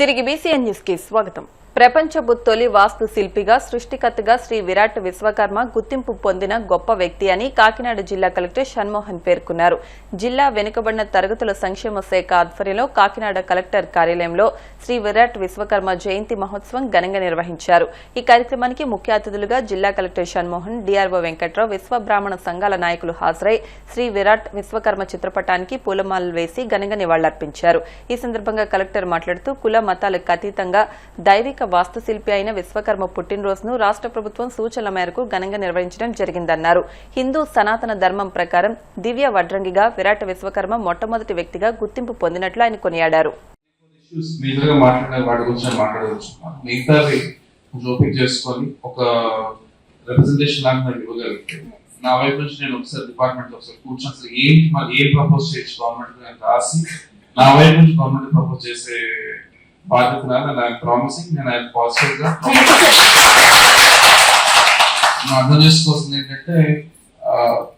తిరిగి BCN news కి స్వాగతం. ప్రపంచపు తొలి వాస్తు శిల్పిగా సృష్టికర్తగా శ్రీ విరాట్ విశ్వకర్మ గుర్తింపు పొందిన గొప్ప వ్యక్తి అని కాకినాడ జిల్లా కలెక్టర్ షణ్మోహన్ పేర్కొన్నారు. జిల్లా వెనుకబడిన తరగతుల సంక్షేమ శాఖ ఆధ్వర్యంలో కాకినాడ కలెక్టర్ కార్యాలయంలో శ్రీ విరాట్ విశ్వకర్మ జయంతి మహోత్సవం ఘనంగా నిర్వహించారు. ఈ కార్యక్రమానికి ముఖ్య అతిథులుగా జిల్లా కలెక్టర్ షణ్మోహన్, డిఆర్ఓ వెంకట్రావు, విశ్వబ్రాహ్మణ సంఘాల నాయకులు హాజరై శ్రీ విరాట్ విశ్వకర్మ చిత్రపటానికి పూలమాలలు వేసి ఘనంగా నివాళులర్పించారు. ఈ సందర్భంగా కలెక్టర్ మాట్లాడుతూ కుల మతాలకు అతీతంగా దైవిక వాస్తుశిల్పి అయిన విశ్వకర్మ పుట్టినరోజును రాష్ట్ర ప్రభుత్వం సూచనల మేరకు ఘనంగా నిర్వహించడం జరిగిందన్నారు. హిందూ సనాతన ధర్మం ప్రకారం దివ్య వడ్రంగిగా విరాట్ విశ్వకర్మ మొట్టమొదటి వ్యక్తిగా గుర్తింపు పొందినట్లు ఆయన కొనియాడారు. నా వైపు నుంచి నేను ఒకసారి డిపార్ట్మెంట్ ఒకసారి కూర్చొని అసలు ఏంటి మరి ఏం ప్రపోజ్ చేయొచ్చు గవర్నమెంట్ రాసి నా వైపు నుంచి గవర్నమెంట్ ప్రపోజ్ చేసే బాధ్యత నాకు ప్రామిసింగ్. నేను పాజిటివ్ గా అర్థం చేసుకోవాల్సింది ఏంటంటే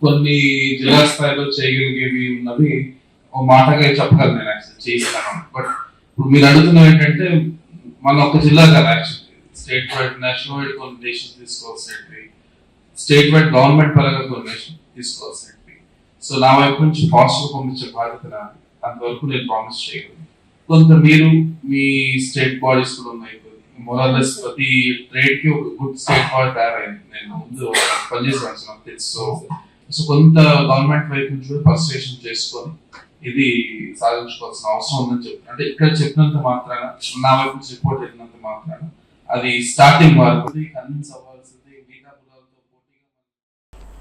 కొన్ని జిల్లా స్థాయిలో చేయగలిగేవి ఉన్నవి ఒక మాటగా చెప్పగలను నేను యాక్చువల్ చేస్తాను. బట్ ఇప్పుడు మీరు అడుగుతున్నది ఏంటంటే మన ఒక జిల్లా కదా actually state wide national wide కొన్ని డెసిషన్స్ తీసుకోవాల్సింది, స్టేట్ వైడ్ గవర్నమెంట్ పరంగా కొన్ని తీసుకోవాల్సింది. సో నా వైపు నుంచి పాజిటివ్ పంపించే బాధ్యత నాది. అంతవరకు నేను ప్రామిస్ చేయగలను. కొంత మీరు మీ స్టేట్ బాడీస్ కూడా ఉన్నాయి, మోరల్లెస్ ప్రతి ట్రేడ్ కి ఒక గుడ్ స్టేట్ బాడీ తయారైంది. నేను ముందు పనిచేసాను నాకు తెలుసు. సో కొంత గవర్నమెంట్ వైపు నుంచి కూడా పర్సుయేషన్ చేసుకొని ఇది సాధించుకోవాల్సిన అవసరం ఉందని చెప్పి, అంటే ఇక్కడ చెప్పినంత మాత్రాన నా వైపు నుంచి రిపోర్ట్ వెళ్ళినంత మాత్రాన అది స్టార్టింగ్ వరకు కన్విన్స్ అవ్వాల్సింది.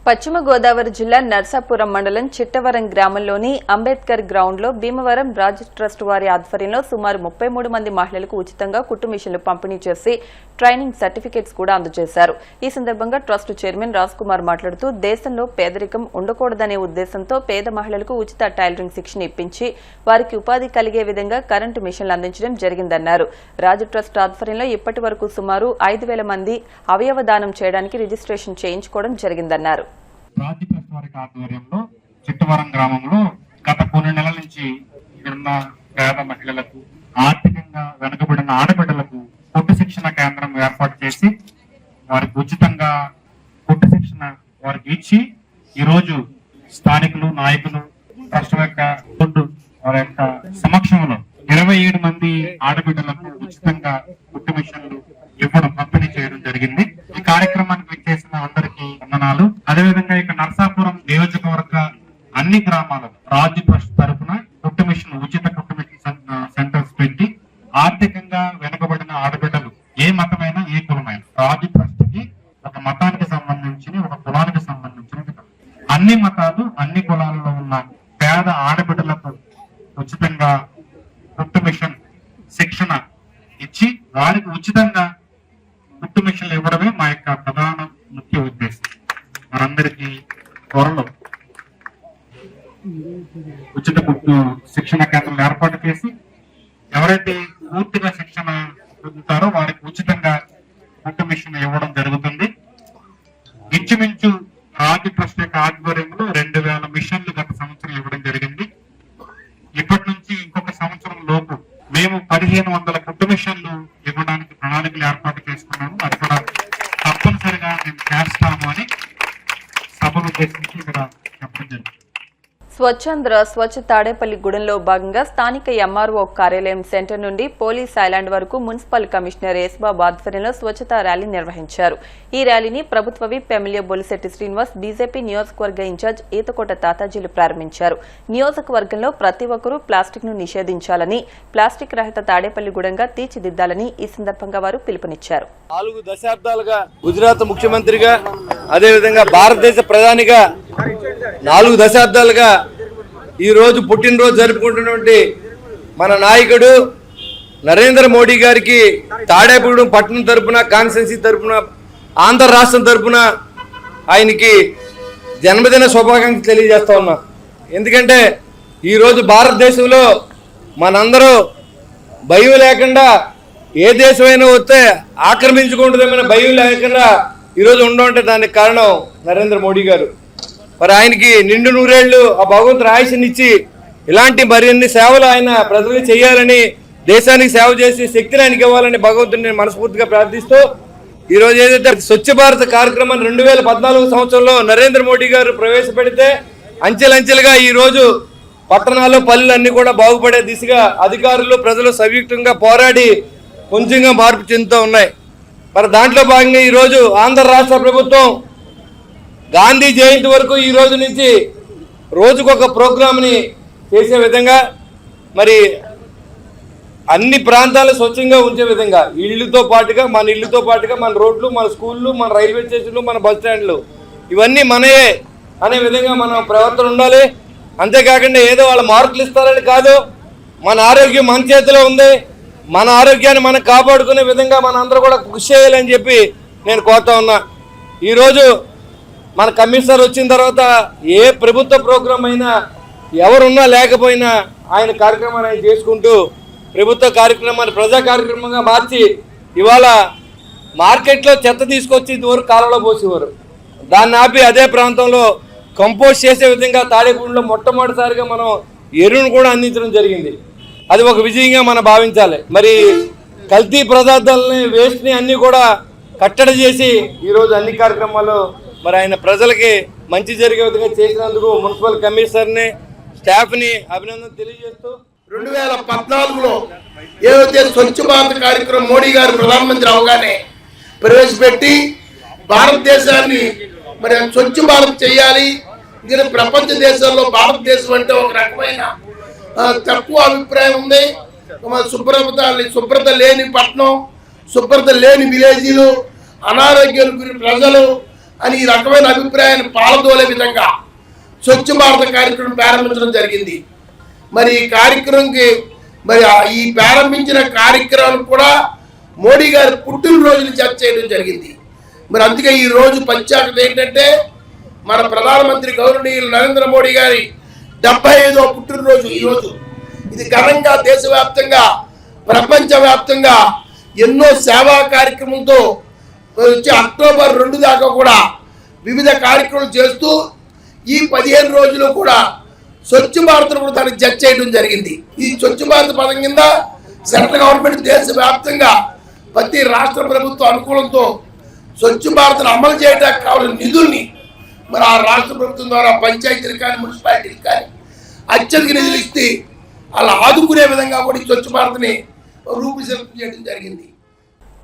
పశ్చిమ గోదావరి జిల్లా నర్సాపురం మండలం చిట్టవరం గ్రామంలోని అంబేద్కర్ గ్రౌండ్ లో భీమవరం రాజ్ ట్రస్ట్ వారి ఆధ్వర్యంలో సుమారు 33 మంది మహిళలకు ఉచితంగా కుట్టు మిషన్లు పంపిణీ చేసి ట్రైనింగ్ సర్టిఫికెట్స్ కూడా అందజేశారు. ఈ సందర్భంగా ట్రస్ట్ చైర్మన్ రాజ్ కుమార్ మాట్లాడుతూ దేశంలో పేదరికం ఉండకూడదనే ఉద్దేశంతో పేద మహిళలకు ఉచిత టైలరింగ్ శిక్షణ ఇప్పించి వారికి ఉపాధి కలిగే విధంగా కరెంటు మిషన్లు అందించడం జరిగిందన్నారు. రాజ్ ట్రస్ట్ ఆధ్వర్యంలో ఇప్పటి వరకు సుమారు 5,000 మంది అవయవ దానం చేయడానికి రిజిస్ట్రేషన్ చేయించుకోవడం జరిగిందన్నారు. రాజ్ ట్రస్ట్ వారి ఆధ్వర్యంలో చిట్టవరం గ్రామంలో గత కొన్ని నెలల నుంచి ఇక్కడున్న పేద మహిళలకు, ఆర్థికంగా వెనుకబడిన ఆడబిడ్డలకు కుట్టు శిక్షణ కేంద్రం ఏర్పాటు చేసి వారికి ఉచితంగా కుట్టు శిక్షణ వారికి ఇచ్చి ఈరోజు స్థానికులు, నాయకులు, ట్రస్ట్ యొక్క వారి యొక్క సమక్షంలో 27 మంది ఆడబిడ్డలకు ఉచితంగా కుట్టు మిషన్లు ఇవ్వడం, పంపిణీ చేయడం జరిగింది. ఈ కార్యక్రమానికి విచ్చేసిన అందరికీ వందనాలు. అదేవిధంగా ఇక నర్సాపురం నియోజకవర్గ అన్ని గ్రామాలకు రాజ్ ట్రస్ట్ తరఫున కుట్టు మిషన్, ఉచిత కుట్టు మిషన్ సెంటర్స్ పెట్టి ఆర్థికంగా వెనుకబడిన ఆడబిడ్డలు ఏ మతమైనా ఏ కులమైనా రాజ్ ట్రస్ట్ కి ఒక మతానికి సంబంధించిన, ఒక కులానికి సంబంధించిన అన్ని మతాలు అన్ని కులాలలో ఉన్న పేద ఆడబిడ్డలకు ఉచితంగా కుట్టు మిషన్ శిక్షణ ఇచ్చి వారికి ఉచితంగా కుట్టు మిషన్లు ఇవ్వడమే మా యొక్క ప్రధాన ముఖ్య ఉద్దేశం. మనందరికీ త్వరలో ఉచిత కుట్టు శిక్షణ కేంద్రాలు ఏర్పాటు చేసి ఎవరైతే పూర్తిగా శిక్షణ పొందుతారో వారికి ఉచితంగా కుట్టు మిషన్ ఇవ్వడం జరుగుతుంది. ఇంచుమించు రాజ్ ట్రస్ట్ యొక్క ఆధ్వర్యంలో 2,000 మిషన్లు గత సంవత్సరం ఇవ్వడం జరిగింది. ఇప్పటి నుంచి ఇంకొక సంవత్సరం లోపు మేము 1,500 కుట్టు మిషన్లు ఇవ్వడానికి ప్రణాళికలు ఏర్పాటు చేసుకున్నాము. అది కూడా తప్పనిసరిగా మేము చేస్తాము అని సభను ఉద్దేశించి ఇక్కడ చెప్పడం జరిగింది. స్వచ్ఛంద్ర స్వచ్ఛ తాడేపల్లి గూడెంలో భాగంగా స్థానిక ఎంఆర్ఓ కార్యాలయం సెంటర్ నుండి పోలీస్ ఐలాండ్ వరకు మున్సిపల్ కమిషనర్ యేసుబాబు ఆధ్వర్యంలో స్వచ్ఛతా ర్యాలీ నిర్వహించారు. ఈ ర్యాలీని ప్రభుత్వ whip MLA Bolisetti Srinivas, BJP నియోజకవర్గ ఇన్ఛార్జ్ ఈతకోట తాతాజీలు ప్రారంభించారు. నియోజకవర్గంలో ప్రతి ఒక్కరూ ప్లాస్టిక్ ను నిషేధించాలని, ప్లాస్టిక్ రహిత తాడేపల్లి గూడెంగా తీర్చిదిద్దాలని ఈ సందర్భంగా వారు పిలుపునిచ్చారు. 4 దశాబ్దాలుగా గుజరాత్ ముఖ్యమంత్రిగా, అదేవిధంగా భారతదేశ ప్రధానిగా 4 దశాబ్దాలుగా ఈ రోజు పుట్టినరోజు జరుపుకుంటున్నటువంటి మన నాయకుడు నరేంద్ర మోడీ గారికి తాడేపల్లి పట్టణం తరపున, కాన్స్టిట్యున్సీ తరపున, ఆంధ్ర రాష్ట్రం తరపున ఆయనకి జన్మదిన శుభాకాంక్షలు తెలియజేస్తా ఉన్నా. ఎందుకంటే ఈరోజు భారతదేశంలో మనందరూ భయం లేకుండా ఏ దేశమైనా వస్తే ఆక్రమించుకుంటుందేమైనా భయం లేకుండా ఈరోజు ఉండమంటే దానికి కారణం నరేంద్ర మోడీ గారు. మరి ఆయనకి నిండు 100 ఏళ్ళు ఆ భగవంతుడు ఆయుష్నిచ్చి ఇలాంటి మరిన్ని సేవలు ఆయన ప్రజలకు చేయాలని దేశానికి సేవ చేసి శక్తిని ఆయనకి ఇవ్వాలని భగవంతుని నేను మనస్ఫూర్తిగా ప్రార్థిస్తూ ఈరోజు ఏదైతే స్వచ్ఛ భారత్ కార్యక్రమాన్ని 2014 సంవత్సరంలో నరేంద్ర మోడీ గారు ప్రవేశపెడితే అంచెలంచెలుగా ఈరోజు పట్టణాలు పల్లెలు అన్నీ కూడా బాగుపడే దిశగా అధికారులు ప్రజలు సంయుక్తంగా పోరాడి కొంచెంగా మార్పు చెందుతూ ఉన్నాయి. మరి దాంట్లో భాగంగా ఈరోజు ఆంధ్ర రాష్ట్ర ప్రభుత్వం గాంధీ జయంతి వరకు ఈ రోజు నుంచి రోజుకొక ప్రోగ్రామ్ని చేసే విధంగా మరి అన్ని ప్రాంతాలు స్వచ్ఛంగా ఉంచే విధంగా ఇళ్లతో పాటుగా మన రోడ్లు, మన స్కూళ్ళు, మన రైల్వే స్టేషన్లు, మన బస్ స్టాండ్లు ఇవన్నీ మనయే అనే విధంగా మన ప్రవర్తన ఉండాలి. అంతేకాకుండా ఏదో వాళ్ళ మార్కులు ఇస్తారని కాదు, మన ఆరోగ్యం మన చేతిలో ఉంది. మన ఆరోగ్యాన్ని మనం కాపాడుకునే విధంగా మన అందరూ కూడా కృషి చేయాలని చెప్పి నేను కోరుతా ఉన్నా. ఈరోజు మన కమిషనర్ వచ్చిన తర్వాత ఏ ప్రభుత్వ ప్రోగ్రాం అయినా ఎవరున్నా లేకపోయినా ఆయన కార్యక్రమాన్ని ఆయన చేసుకుంటూ ప్రభుత్వ కార్యక్రమాన్ని ప్రజా కార్యక్రమంగా మార్చి ఇవాళ మార్కెట్లో చెత్త తీసుకొచ్చి ఇదివరకు కాలంలో పోసేవారు. దాన్ని ఆపి అదే ప్రాంతంలో కంపోస్ట్ చేసే విధంగా తాడేపూడిలో మొట్టమొదటిసారిగా మనం ఎరువును కూడా అందించడం జరిగింది. అది ఒక విజయంగా మనం భావించాలి. మరి కల్తీ పదార్థాలని వేస్ట్ని అన్నీ కూడా కట్టడి చేసి ఈరోజు అన్ని కార్యక్రమాల్లో మరి ఆయన ప్రజలకి మంచి జరిగే విధంగా చేసినందుకు మున్సిపల్ కమిషనర్ని స్టాఫ్ని అభినందన తెలియజేస్తూ 2014లో ఏదైతే స్వచ్ఛ భారత్ కార్యక్రమం మోడీ గారు ప్రధానమంత్రి అవగానే ప్రవేశపెట్టి భారతదేశాన్ని మరి స్వచ్ఛ భారత్ చేయాలి. దీని ప్రపంచ దేశాల్లో భారతదేశం అంటే ఒక రకమైన తక్కువ అభిప్రాయం ఉంది. శుభ్రత లేని పట్టణం, శుభ్రత లేని విలేజీలు, అనారోగ్యాలు గురి ప్రజలు అని ఈ రకమైన అభిప్రాయాన్ని పాలదోలే విధంగా స్వచ్ఛ భారత కార్యక్రమం ప్రారంభించడం జరిగింది. మరి ఈ కార్యక్రమంకి మరి ఈ ప్రారంభించిన కార్యక్రమం కూడా మోడీ గారి పుట్టినరోజుని చర్చ చేయడం జరిగింది. మరి అందుకే ఈ రోజు ప్రత్యేకత ఏంటంటే మన ప్రధానమంత్రి గౌరవనీయులు నరేంద్ర మోడీ గారి 75వ పుట్టినరోజు ఈరోజు. ఇది ఘనంగా దేశవ్యాప్తంగా ప్రపంచవ్యాప్తంగా ఎన్నో సేవా కార్యక్రమంతో వచ్చి అక్టోబర్ 2 దాకా కూడా వివిధ కార్యక్రమాలు చేస్తూ ఈ 15 రోజులు కూడా స్వచ్ఛ భారత్ కూడా దానికి జడ్జ్ చేయడం జరిగింది. ఈ స్వచ్ఛ భారత్ పథకం కింద సెంట్రల్ గవర్నమెంట్ దేశవ్యాప్తంగా ప్రతి రాష్ట్ర ప్రభుత్వ అనుకూలంతో స్వచ్ఛ భారత్ను అమలు చేయడానికి కావాల్సిన నిధుల్ని మరి ఆ రాష్ట్ర ప్రభుత్వం ద్వారా పంచాయతీలు కానీ మున్సిపాలిటీలు కానీ అత్యధిక నిధులు ఇస్తే అలా ఆదుకునే విధంగా కూడా ఈ స్వచ్ఛ భారత్ని రూపురేఖలు చేయడం జరిగింది.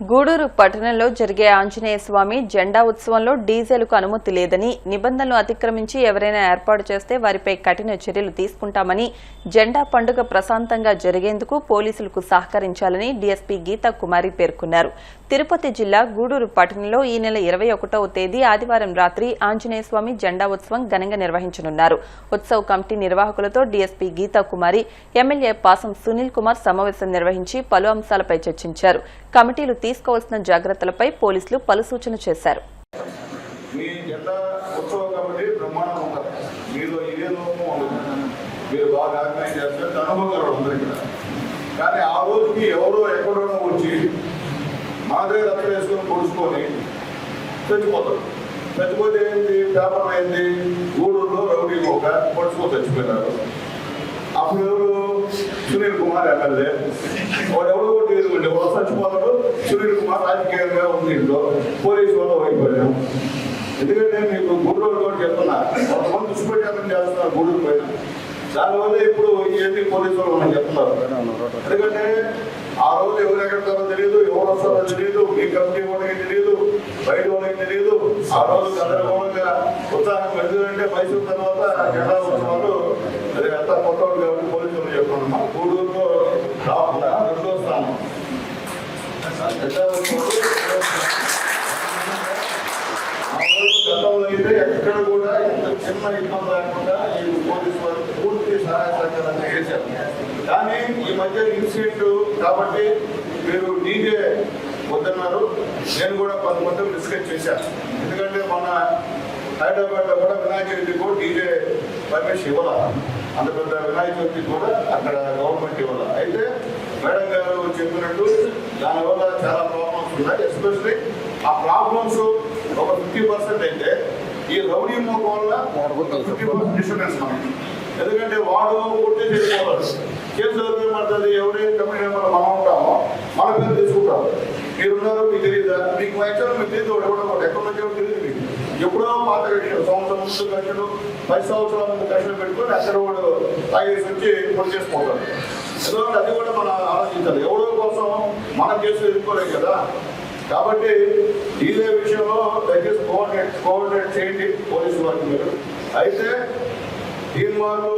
గూడూరు పట్టణంలో జరిగే ఆంజనేయ స్వామి జెండా ఉత్సవంలో డీజేలకు అనుమతి లేదని, నిబంధనలు అతిక్రమించి ఎవరైనా ఏర్పాటు చేస్తే వారిపై కఠిన చర్యలు తీసుకుంటామని, జెండా పండుగ ప్రశాంతంగా జరిగేందుకు పోలీసులకు సహకరించాలని డీఎస్పీ గీతా కుమారి పేర్కొన్నారు. తిరుపతి జిల్లా గూడూరు పట్టణంలో ఈ నెల 21వ తేదీ ఆదివారం రాత్రి ఆంజనేయ స్వామి జెండా ఉత్సవం ఘనంగా నిర్వహించనున్నారు. ఉత్సవ్ కమిటీ నిర్వాహకులతో డీఎస్పీ గీతా కుమారి, ఎమ్మెల్యే పాసం సునీల్ కుమార్ సమావేశం నిర్వహించి పలు అంశాలపై చర్చించారు. కమిటీలు తీసుకోవాల్సిన జాగ్రత్తలపై పోలీసులు పలు సూచనలు చేశారు. కానీ ఆ రోజుకి ఎవరో ఎక్కడో వచ్చి మాదే రక్త వేసుకొని పొడుచుకొని చచ్చిపోతారు. చచ్చిపోతే ఏంటి, పేపర్ ఏంటి, గూడూరులో రౌడీ ఒక పొడుచుకొని చచ్చిపోయినారు. అప్పుడు ఎవరు, సునీల్ కుమార్ ఎమ్మెల్యే, వాడు ఎవరు కొట్టేది ఎవరు చచ్చిపోతాడు. సునీల్ కుమార్ రాజకీయంగా ఉంది, ఇంట్లో పోలీసు వాళ్ళు అయిపోయాం. ఎందుకంటే మీకు గూడూరు కూడా చెప్తున్నా, కొంతమంది దుష్ప్రచారం చేస్తున్నారు గూడూరు పైన. దానివల్ల ఇప్పుడు ఏంటి పోలీసు వాళ్ళు మనం చెప్తున్నారు. ఎందుకంటే ఆ రోజు ఎవరు ఎక్కడతారో తెలియదు, ఎవరు వస్తారో తెలియదు, మీ కమిటీ వాళ్ళకి తెలియదు, బయట వాళ్ళకి తెలియదు. ఆ రోజు గందరగోళంగా ఉత్సాహం ఎందుకంటే మైసూరు తర్వాత జెండా ఉత్సవాలు అది అంతా కొత్త కాబట్టి పోలీసులు చెప్తున్నాం. గూడూరులో రాకుండా 2వ స్థానం జెండా ఉత్సవాలు. గతంలో అయితే ఎక్కడ కూడా ఇంత చిన్న ఇబ్బంది లేకుండా ఈ పోలీసు వారు పూర్తి సహాయ సహకారాన్ని చేశారు. కానీ ఈ మధ్య ఇన్సిడెంట్ కాబట్టి మీరు డీజే వద్దన్నారు. నేను కూడా కొంతమంది డిస్కస్ చేశాను. ఎందుకంటే మన హైదరాబాద్లో కూడా వినాయక చవితికి కూడా డీజే పర్మిషన్ ఇవ్వాల. అంత పెద్ద వినాయక చవితికి కూడా అక్కడ గవర్నమెంట్ ఇవ్వాల. అయితే మేడం గారు చెప్పినట్టు దానివల్ల చాలా ప్రాబ్లమ్స్ ఉన్నాయి. ఎస్పెషలీ ఆ ప్రాబ్లమ్స్ ఒక 50% అయితే ఈ రౌడీ మోకం వల్ల 50% డిస్టర్బెన్స్ మనకి. ఎందుకంటే వాడు కొట్టే చెడిపోతాడు. కేసు ఎవరు ఏమంటుంది, ఎవరైతే కమిటీ మెంబర్ మనం ఉంటామో మన పేరు తీసుకుంటాం. మీరున్నారు, మీకు తెలియదా? మీకు యాక్చువల్ మీకు తెలియదు, ఒకటి ఎక్కడి నుంచి తెలియదు మీకు. ఎప్పుడో పాత కట్టాడు, సంవత్సరం ముందు కట్టాడు, 10 సంవత్సరాల ముందు కట్టలు పెట్టుకొని అక్కడ కూడా తాగేసి వచ్చి పొడి చేసుకుంటారు. ఎందుకంటే అది కూడా మనం ఆలోచించాలి. ఎవరో కోసం మన కేసులు ఎదుర్కోలేం కదా. కాబట్టి ఇదే విషయంలో దయచేసి కోఆర్డినేట్ చేయండి పోలీసు వారికి మీరు. అయితే తీర్మానాలు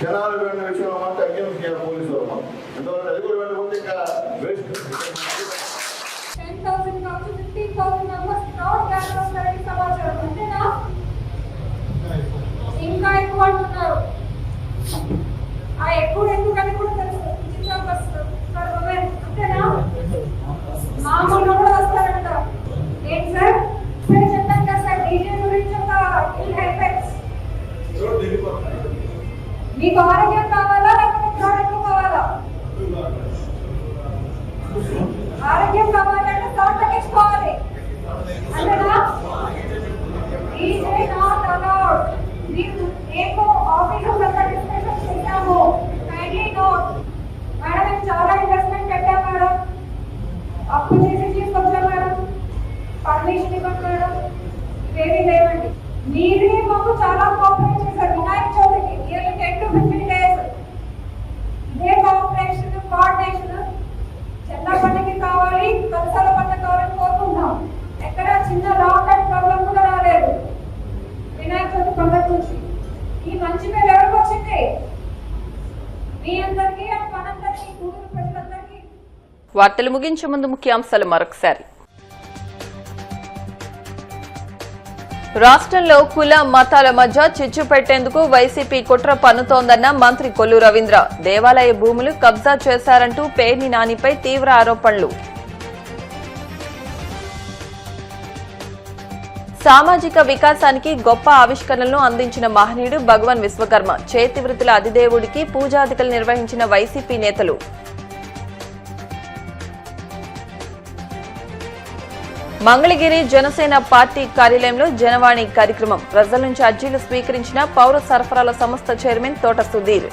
జనాలు వెళ్ళిన విషయంలో మాత్రం అజ్ఞానం చేయాలి పోలీసు వారు. ఎందుకంటే అది కూడా వెళ్ళకపోతే ఇంకా వేస్ట్. 10,000 కావచ్చు 15,000 మెంబర్స్ క్రౌడ్ గ్యాదర్ వస్తారని సమాచారం. అంతేనా? ఇంకా ఎక్కువ అంటున్నారు. ఆ ఎక్కువ ఎందుకని కూడా తెలుసు. అంతేనా? మామూలుగా కూడా వస్తారంట. ఏంటి సార్? సరే చెప్పాను కదా సార్, డీజే గురించి ఒక హెల్పెక్స్. మీకు ఆరోగ్యం కావాలా లేకపోతే క్రౌడ్ ఎక్కువ కావాలా? ఆరోగ్యం కావాలంటే క్రౌడ్ తగ్గించుకోవాలి. అంతేనా? DJ not allowed. మీకు ఏమో ఆఫీసులో డిస్కషన్ చేశాము. Kindly note. మేడం మేము చాలా ఇన్వెస్ట్మెంట్ పెట్టాం మేడం, అప్పు చేసి తీసుకొచ్చాం మేడం, పర్మిషన్ ఇవ్వండి మేడం, ఇవేమీ లేవండి. మీరే మాకు చాలా కోఆపరేట్ చేశారు. వినాయక చవితికి నియర్లీ 10 to 15 days ఇదే కోఆపరేషన్ కోఆర్డినేషన్. చెల్ల పండుగకి కావాలి, కలసాల పండుగ కావాలని కోరుకుంటాం. ఎక్కడ చిన్న లాక్ అండ్ ప్రాబ్లం కూడా రాలేదు వినాయక చవితి పండుగ నుంచి. ఈ మంచి పేరు ఎవరికి వచ్చింది? మీ అందరికీ, మనందరికీ, కూతురు ప్రజలందరికీ. వార్తలు ముగించే ముందు ముఖ్యాంశాలు మరొకసారి. రాష్ట్రంలో కుల మతాల మధ్య చిచ్చు పెట్టేందుకు వైసీపీ కుట్ర పన్నుతోందన్న మంత్రి కొల్లు రవీంద్ర. దేవాలయ భూములు కబ్జా చేశారంటూ పేర్ని నానిపై తీవ్ర ఆరోపణలు. సామాజిక వికాసానికి గొప్ప ఆవిష్కరణలను అందించిన మహనీయుడు భగవాన్ విశ్వకర్మ. చేతి వృత్తుల అధిదేవుడికి పూజాదికలు నిర్వహించిన వైసీపీ నేతలు. మంగళగిరి జనసేన పార్టీ కార్యాలయంలో జనవాణి కార్యక్రమం. ప్రజల నుంచి అర్జీలు స్వీకరించిన పౌర సరఫరాల సంస్థ చైర్మన్ తోట సుధీర్.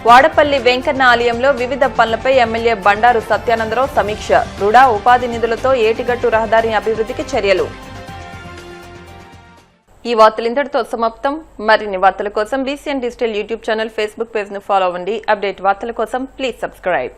వాడపల్లి వెంకన్న ఆలయంలో వివిధ పనులపై ఎమ్మెల్యే బండారు సత్యానందరావు సమీక్ష. రుడా ఉపాధి నిధులతో ఏటిగట్టు రహదారి అభివృద్ధికి చర్యలు. ఈ వార్తలు ఇంతటితో సమాప్తం. మరిన్ని వార్తల కోసం BCN digital YouTube channel, Facebook page ను ఫాలో అవ్వండి. అప్డేట్ వార్తల కోసం ప్లీజ్ సబ్స్క్రైబ్.